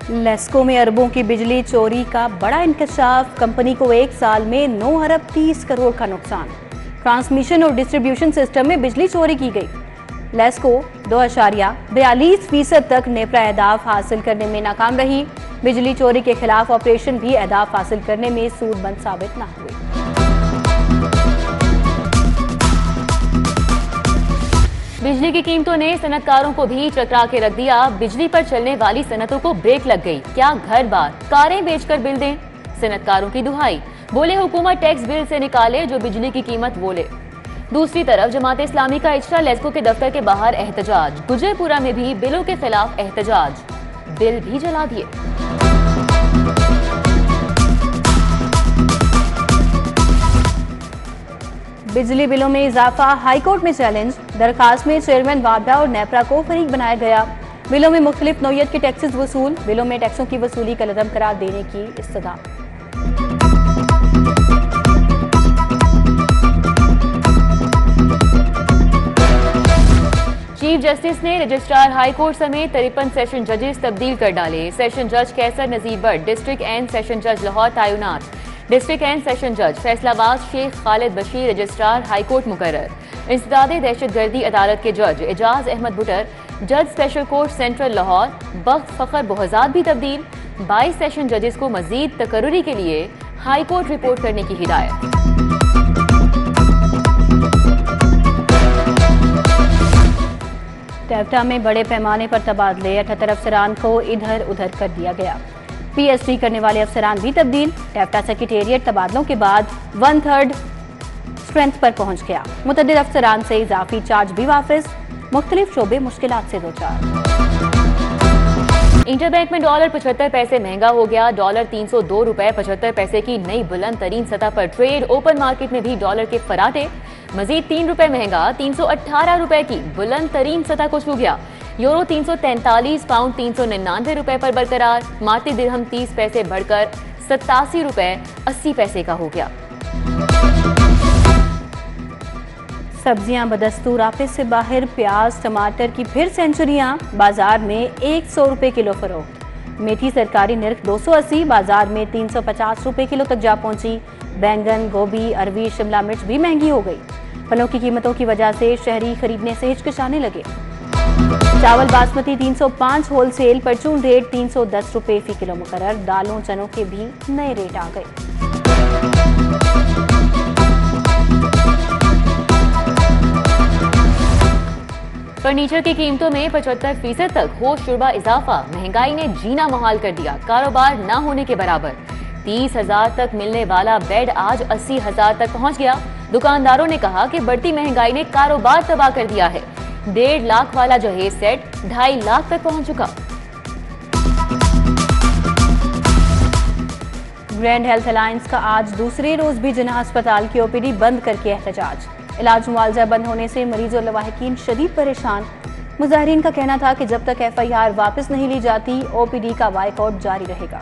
लेस्को में अरबों की बिजली चोरी का बड़ा इंकशाफ। कंपनी को एक साल में 9 अरब 30 करोड़ का नुकसान। ट्रांसमिशन और डिस्ट्रीब्यूशन सिस्टम में बिजली चोरी की गई। लेस्को 2.42% तक नेपरा अहदाफ हासिल करने में नाकाम रही। बिजली चोरी के खिलाफ ऑपरेशन भी अहदाफ हासिल करने में सूदमंद साबित न हुए। बिजली की कीमतों ने सनतकारों को भी चकरा के रख दिया। बिजली पर चलने वाली सनतों को ब्रेक लग गई। क्या घर बार कारें बेचकर बिल दें? सनतकारों की दुहाई। बोले हुकूमत टैक्स बिल से निकाले जो बिजली की कीमत वो ले। दूसरी तरफ जमात इस्लामी का इज्तिमा, लेस्को के दफ्तर के बाहर एहतजाज। गुजरपुरा में भी बिलों के खिलाफ एहतजाज, बिल भी जला दिए। बिजली बिलों में इजाफा, हाईकोर्ट में चैलेंज। दरखास्त में चेयरमैन वाबडा और नेपरा को फरीक बनाया गया। बिलों में मुख्तलिफ नौयत के टैक्सेस वसूल। बिलों में टैक्सों की वसूली का लदम करार देने की इस्तदा। चीफ जस्टिस ने रजिस्ट्रार हाई कोर्ट समेत 53 सेशन जजेस तब्दील कर डाले। सेशन जज कैसर नजीर भट्ट, डिस्ट्रिक्ट एंड सेशन जज लाहौर तैनात। डिस्ट्रिक्ट एंड सेशन जज Faisalabad Sheikh Khalid Bashir registrar high court मुकर्रर। इंसदादे दहशतगर्दी अदालत के जज एजाज अहमद बुटर, जज स्पेशल कोर्ट सेंट्रल लाहौर बख्त फखर बोहजाद भी तब्दील। 22 सेशन जजेस को मजीद तकर्रुरी के लिए हाई कोर्ट रिपोर्ट करने की हिदायत। टेप्टा में बड़े पैमाने पर तबादले। 78 अफसरान को इधर उधर कर दिया गया। पीएचडी करने वाले अफसरान भी तब्दील। टेप्टा सेक्रेटेरिएट तबादलों के बाद 1/3 स्ट्रेंथ पर पहुंच गया। मुतअद्दिद अफसरान से इजाफी चार्ज भी वापस। मुख्तलिफ शोबे मुश्किलात से दो चार। इंटरबैंक में डॉलर 75 पैसे महंगा हो गया। डॉलर 302 रुपए 75 पैसे की नई बुलंद तरीन सतह पर ट्रेड। ओपन मार्केट में भी डॉलर के फराटे। मजीद 3 रुपए महंगा 318 रुपए की बुलंद तरीन सतह को छू गया। यूरो 343, पाउंड 399 रुपए पर बरकरार। माती दिरहम 30 पैसे बढ़कर 87 रुपए 80 पैसे का हो गया। सब्जियां बदस्तूर आपस से बाहर। प्याज टमाटर की फिर सेंचुरियां। बाजार में 100 रुपए किलो फरोख्त। मेथी सरकारी निर्ख 280, बाजार में 350 रुपए किलो तक जा पहुंची। बैंगन, गोभी, अरवी, शिमला मिर्च भी महंगी हो गई। फलों की कीमतों की वजह से शहरी खरीदने से हिचकिचाने लगे। चावल बासमती 305 होलसेल, परचून रेट 310 रुपए फी किलो मुकर्रर। दालों चनों के भी नए रेट आ गए। फर्नीचर की कीमतों में 75% तक होशरुबा इजाफा। महंगाई ने जीना मुहाल कर दिया। कारोबार न होने के बराबर। 30,000 तक मिलने वाला बेड आज 80,000 तक पहुंच गया। दुकानदारों ने कहा कि बढ़ती महंगाई ने कारोबार तबाह कर दिया है। 1.5 लाख वाला जहेज सेट 2.5 लाख तक पहुंच चुका। ग्रैंड हेल्थ अलायंस का आज दूसरे रोज भी जिन्ना अस्पताल की ओपीडी बंद करके एहतजाज। इलाज मुआवजा बंद होने से मरीज और लवाहिकीन शदीद परेशान। मुजाहिरीन का कहना था कि जब तक FIR वापस नहीं ली जाती OPD का बायकॉट जारी रहेगा।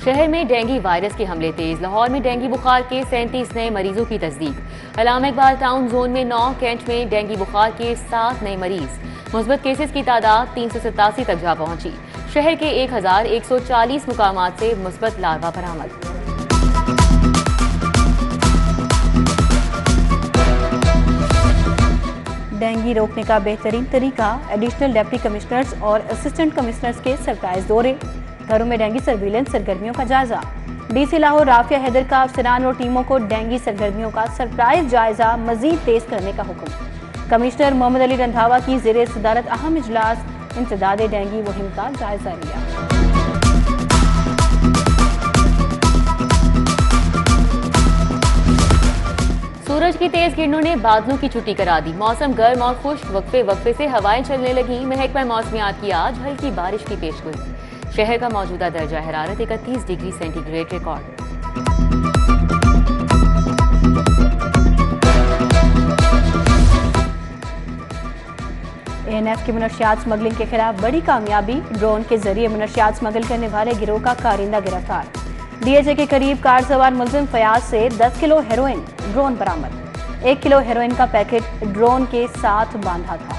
शहर में डेंगू वायरस के हमले तेज। लाहौर में डेंगू बुखार के 37 नए मरीजों की तस्दीक। अलामा इकबाल टाउन जोन में 9, कैंट में डेंगू बुखार के 7 नए मरीज। मुस्बत केसेस की तादाद 387 तक जा पहुंची। शहर के 1140 मुकामात से मुस्बत लार्वा बरामद। डेंगू रोकने का बेहतरीन तरीका, एडिशनल डिप्टी कमिश्नर्स और असिस्टेंट कमिश्नर्स के सरप्राइज दौरे। घरों में डेंगू सर्विलेंस सरगर्मियों का जायजा। DC लाहौर राफिया हैदर का अफसरान और टीमों को डेंगू सरगर्मियों का सरप्राइज जायजा मजीद तेज करने का हुक्म। कमिश्नर मोहम्मद अली रंधावा की ज़ेरे सदारत अहम इजलास। इंसदादे डेंगू मुहिम का जायजा लिया। सूरज की तेज किरणों ने बादलों की छुट्टी करा दी। मौसम गर्म और खुश्क। वक्फे वक्फे से हवाएं चलने लगी। महकमा मौसमियात की आज हल्की बारिश की पेशगोई। शहर का मौजूदा दर्जा हरारत 31 डिग्री सेंटीग्रेड रिकॉर्ड। ANF की मनशियात स्मगलिंग के खिलाफ बड़ी कामयाबी। ड्रोन के जरिए मनशियात स्मगल करने वाले गिरोह का कारिंदा गिरफ्तार। DHA के करीब कार सवार मुलजिम फयाज से 10 किलो हेरोइन ड्रोन बरामद। 1 किलो हेरोइन का पैकेट ड्रोन के साथ बांधा था।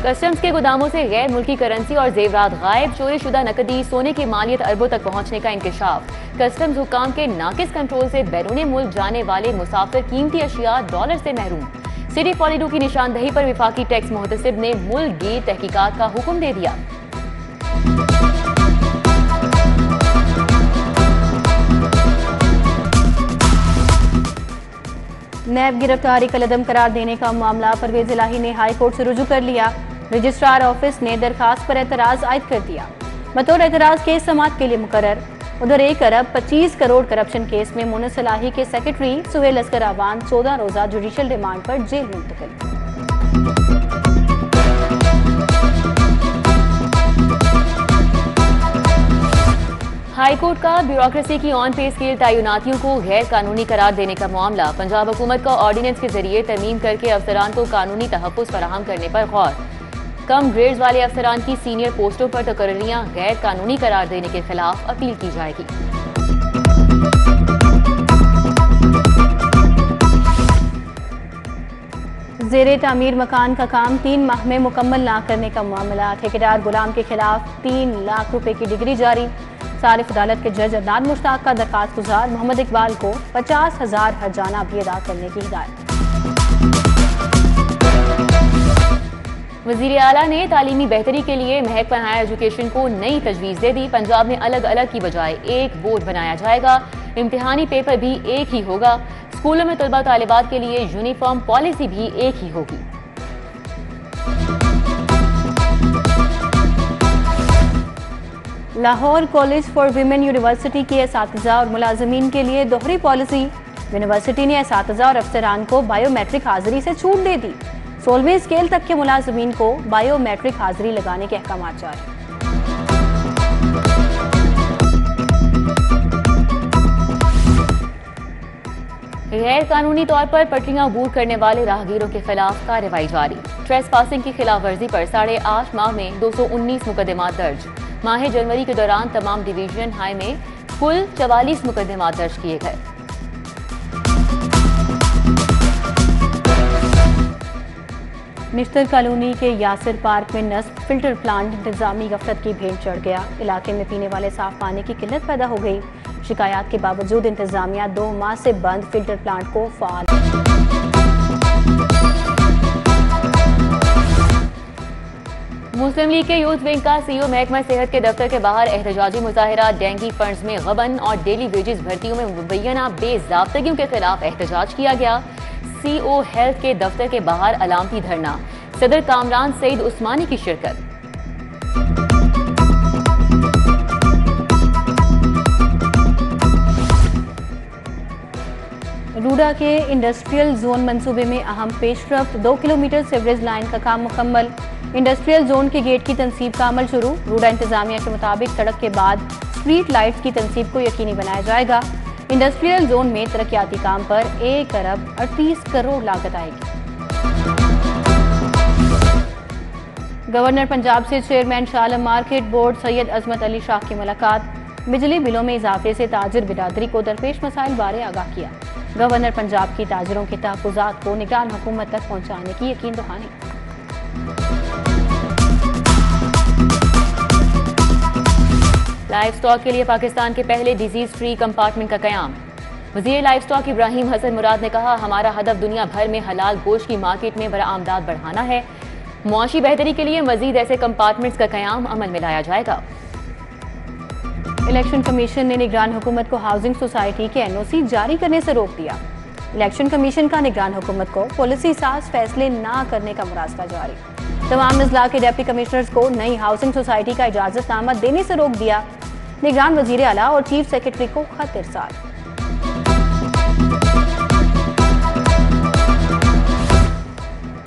कस्टम्स के गोदामों से गैर मुल्की करेंसी और जेवरात गायब, चोरी शुदा नकदी, सोने की मालियत अरबों तक पहुंचने का इंकशाफ। कस्टम्स हुकाम के नाकिस कंट्रोल से बैरून मुल्क जाने वाले मुसाफिर कीमती अशिया डॉलर से महरूम। सिटी 42 की निशानदही पर विफाकी टैक्स मुहतसिब ने मुल्क गिर तहकीकात का हुक्म दे दिया। नैब गिरफ्तारी कलअदम करार देने का मामला परवेज इलाही ने हाई कोर्ट से रुजू कर लिया। रजिस्ट्रार ऑफिस ने दरखास्त पर एतराज आयद कर दिया। बतौर एतराज केस समाअत के लिए मुकर्रर। उधर 1 अरब 25 करोड़ करप्शन केस में मुनस इलाही के सेक्रेटरी सुहेल अस्कर आवान 14 रोजा जुडिशल रिमांड पर जेल मुंतकिल। हाई कोर्ट का ब्यूरोक्रेसी की ऑन पे स्केल तैनातियों को गैर कानूनी करार देने का मामला। पंजाब हुकूमत का ऑर्डिनेंस के जरिए तरमीम करके अफसरान को कानूनी तहफ़्फ़ुज़ फराहम करने पर गौर। कम ग्रेड्स वाले अफसरान की सीनियर पोस्टों पर तकर्रियां गैर कानूनी करार देने के खिलाफ अपील की जाएगी। ज़ेरे तामीर मकान का काम 3 माह में मुकम्मल ना करने का मामला। ठेकेदार गुलाम के खिलाफ 3 लाख रुपए की डिग्री जारी। सारिफ अदालत के जज अदनान मुश्ताक का दरखास्त गुजार मोहम्मद इकबाल को 50,000 हर्जाना भी अदा करने की हिदायत। वज़ीर आला ने तालीमी बेहतरी के लिए महकमा हायर एजुकेशन को नई तजवीज़ दे दी। पंजाब में अलग अलग की बजाय एक बोर्ड बनाया जाएगा। इम्तिहानी पेपर भी एक ही होगा। स्कूलों में तलबा तालिबात के लिए यूनिफॉर्म पॉलिसी भी एक ही होगी। Lahore college for women university के असातिज़ा और मुलाजमीन के लिए दोहरी पॉलिसी। यूनिवर्सिटी ने असातिज़ा और अफसरान को बायोमेट्रिक हाजिरी से छूट दे दी। 16वीं स्केल तक के मुलाजमीन को बायोमेट्रिक हाजिरी लगाने के अहकाम जारी। गैर कानूनी तौर पर पटरियां अबूर करने वाले राहगीरों के खिलाफ कार्रवाई जारी। ट्रेस पासिंग की खिलाफ वर्जी पर 8.5 माह में 219 मुकदमात दर्ज। माह जनवरी के दौरान तमाम डिवीजन हाई में कुल 44 मुकदमात दर्ज किए गए। निश्तर कॉलोनी के यासिर पार्क में नस्ब फिल्टर प्लांट इंतजामी गफलत की भेंट चढ़ गया। इलाके में पीने वाले साफ पानी की किल्लत पैदा हो गई। शिकायत के बावजूद इंतजामिया 2 माह से बंद फिल्टर प्लांट को फाल। मुस्लिम लीग के यूथ विंग का सीईओ महकमा सेहत के दफ्तर के बाहर एहतजाजी मुजाहिरा। डेंगी फंड्स में गबन और डेली वेजेस भर्तियों में मुबैना बेज़ाब्तगियों के खिलाफ एहतजाज किया गया। सीओ हेल्थ के दफ्तर के बाहर अलामती धरना। सदर कामरान सईद उस्मानी की शिरकत। रूडा के इंडस्ट्रियल जोन मंसूबे में अहम पेशरफ्त। 2 किलोमीटर सीवरेज लाइन का काम मुकम्मल। इंडस्ट्रियल जोन के गेट की तनसीब का अमल शुरू। रूडा इंतजामिया के मुताबिक सड़क के बाद स्ट्रीट लाइट्स की तनसीब को यकीनी बनाया जाएगा। इंडस्ट्रियल जोन में तरक्याती काम पर 1 अरब 38 करोड़ लागत आएगी। गवर्नर पंजाब से chairman Shah Alam market board Syed अजमत अली शाह की मुलाकात। बिजली बिलों में इजाफे से ताजिर बिरादरी को दरपेश मसाइल बारे आगाह किया। गवर्नर पंजाब की ताजिरों के तहफ़्फ़ुज़ात को निगरान हुकूमत तक पहुँचाने की यकीन दहानी। लाइफ स्टॉक के लिए पाकिस्तान के पहले डिजीज फ्री कंपार्टमेंट का कयाम। वज़ीर लाइफ स्टॉक इब्राहिम हसन मुराद ने कहा, हमारा हदफ दुनिया भर में हलाल गोश्त की मार्केट में बरामदात बढ़ाना है। मुआशी बेहतरी के लिए मजीद ऐसे कंपार्टमेंट्स का कयाम अमल में लाया जाएगा। इलेक्शन कमीशन ने निगरान हुकूमत को हाउसिंग सोसाइटी के एनओसी जारी करने से रोक दिया। इलेक्शन कमीशन का निगरान हुकूमत को पॉलिसी साज फैसले न करने का मुरास्ता जारी। तमाम अजला के डिप्टी कमिश्नर्स को नई हाउसिंग सोसाइटी का इजाजतनामा देने से रोक दिया। निगरान वजीर आला और चीफ सेक्रेटरी को खत इरसाल।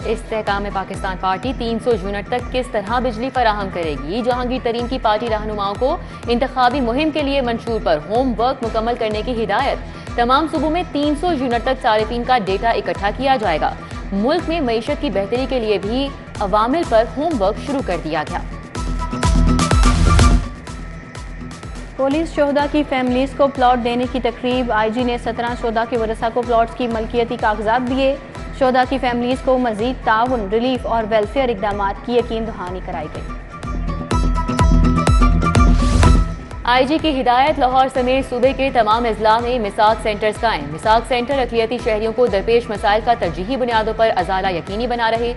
इस्तेहकाम पाकिस्तान पार्टी 300 यूनिट तक किस तरह बिजली फराहम करेगी। जहांगीर तरीन की पार्टी रहनुमाओं को इंतखाबी मुहिम के लिए मंशूर पर होमवर्क मुकम्मल करने की हिदायत। तमाम सूबों में 300 यूनिट तक सारिफीन का डेटा इकट्ठा किया जाएगा। मुल्क में मईशत की बेहतरी के लिए भी अवामिल पर होमवर्क शुरू कर दिया गया। पुलिस शोहदा की फैमिलीज को प्लॉट देने की तकरीब। आईजी ने 17 शोहदा के वरसा को प्लॉट्स की मलकियती कागजात दिए। शोहदा की फैमिलीज को मजीद ताउन, रिलीफ और वेलफेयर इकदाम की यकीन दहानी कराई गई। आईजी की हिदायत, लाहौर समेत सूबे के तमाम अजला में मिसाक सेंटर्स कायम। मिसाक सेंटर अक़लियती शहरियों को दरपेश मसाइल का तरजीही बुनियादों पर अजाला यकीनी बना रहे।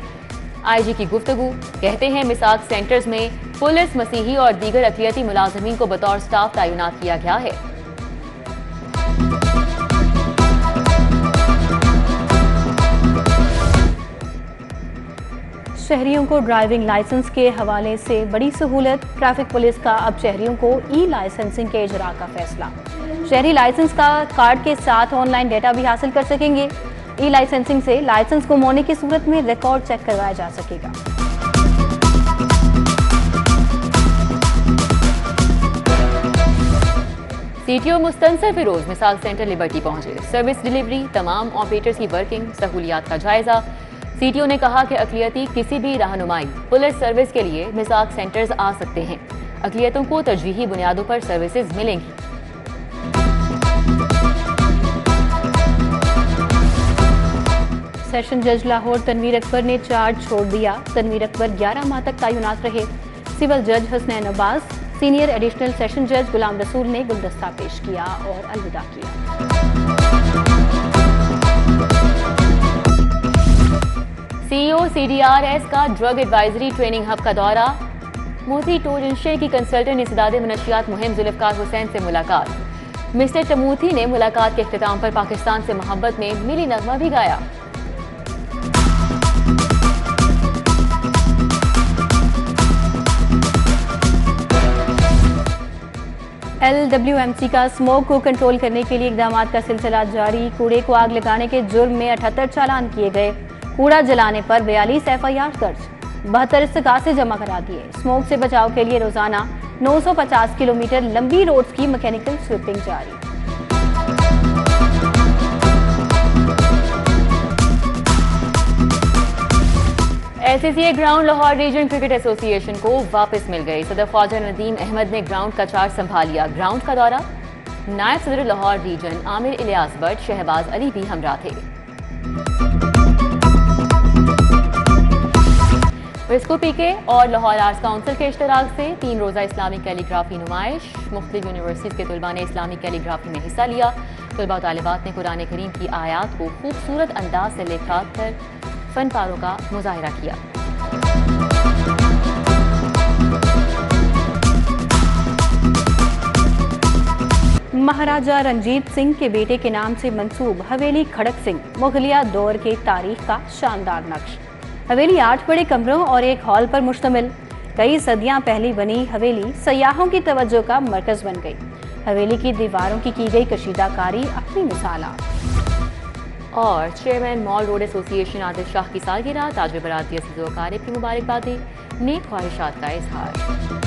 आईजी की गुफ्तगू, कहते हैं मिसाक सेंटर्स में पुलिस, मसीही और दीगर अक़लियती मुलाजमीन को बतौर स्टाफ तैनात किया गया है। शहरियों को ड्राइविंग लाइसेंस के हवाले से बड़ी सहूलत। ट्रैफिक पुलिस का अब शहरियों को ई लाइसेंसिंग के इजरा का फैसला। शहरी लाइसेंस का कार्ड के साथ ऑनलाइन डेटा भी हासिल कर सकेंगे। ई लाइसेंसिंग से लाइसेंस गुम होने की सूरत में रिकॉर्ड चेक करवाया जा सकेगा। CTO Mustansar Feroz Misaq centre Liberty पहुंचे। सर्विस डिलीवरी, तमाम ऑपरेटर्स की वर्किंग सहूलियात का जायजा। सीटीओ ने कहा कि अक़लियती किसी भी रहनुमाई, पुलिस सर्विस के लिए मिसाक सेंटर्स आ सकते हैं। अक़लियतों को तरजीही बुनियादों पर सर्विसेज मिलेंगी। सेशन जज लाहौर तनवीर अकबर ने चार्ज छोड़ दिया। तनवीर अकबर 11 माह तक तैनात रहे। सिविल जज Hasnain Abbas, senior additional session जज गुलाम रसूल ने गुलदस्ता पेश किया और अलविदा किया। सीईओ CDRS का ड्रग एडवाइजरी ट्रेनिंग हब का दौरा। मोती टोरेंशे की कंसल्टेंट इंसदाद मनशियात मुहिम जुल्फ़कार हुसैन से मुलाकात। मिस्टर टमूथी ने मुलाकात के इख्तिताम पर पाकिस्तान से मोहब्बत में मिली नगमा भी गाया। LWMC का स्मोक को कंट्रोल करने के लिए इकदाम का सिलसिला जारी। कूड़े को आग लगाने के जुर्म में 78 चालान किए गए। कूड़ा जलाने पर 42 FIR दर्ज, 72 इस्तगासे जमा करा दिए। स्मोक से बचाव के लिए रोजाना 950 किलोमीटर लंबी रोड्स की मैकेनिकल स्वीपिंग जारी। LCCA ground Lahore region cricket association को वापस मिल गई। सदर ख्वाजा नदीम अहमद ने ग्राउंड का चार्ज संभाल लिया। ग्राउंड का दौरा नायब सदर लाहौर रीजन आमिर इलियास भट्ट, शहबाज अली भी हमरा थे। विस्को पीके और लाहौर आर्ट्स काउंसिल के इश्तराक से 3 रोज़ा इस्लामिक कैलीग्राफी नुमाइश। मुख्तलिफ यूनिवर्सिटीज़ के तलबा ने इस्लामिक कैलीग्राफी में हिस्सा लिया। तलबा और तालिबात ने कुरान करीम की आयात को खूबसूरत अंदाज से लिखा कर फन पारों का मुजाहिरा किया। महाराजा रंजीत सिंह के बेटे के नाम से मंसूब हवेली खड़क सिंह मुगलिया दौर के तारीख का शानदार नक्श। हवेली 8 बड़े कमरों और एक हॉल पर मुश्तमिल। कई सदियां पहले बनी हवेली सयाहों की तवज्जो का मरकज बन गई। हवेली की दीवारों की गई कशीदाकारी अपनी मिसाल। और chairman mall road association Adil Shah की सालगिरह, ताज बराती अजीज़ व अकारिब की मुबारकबादी, नेक ख्वाहिशात का इजहार।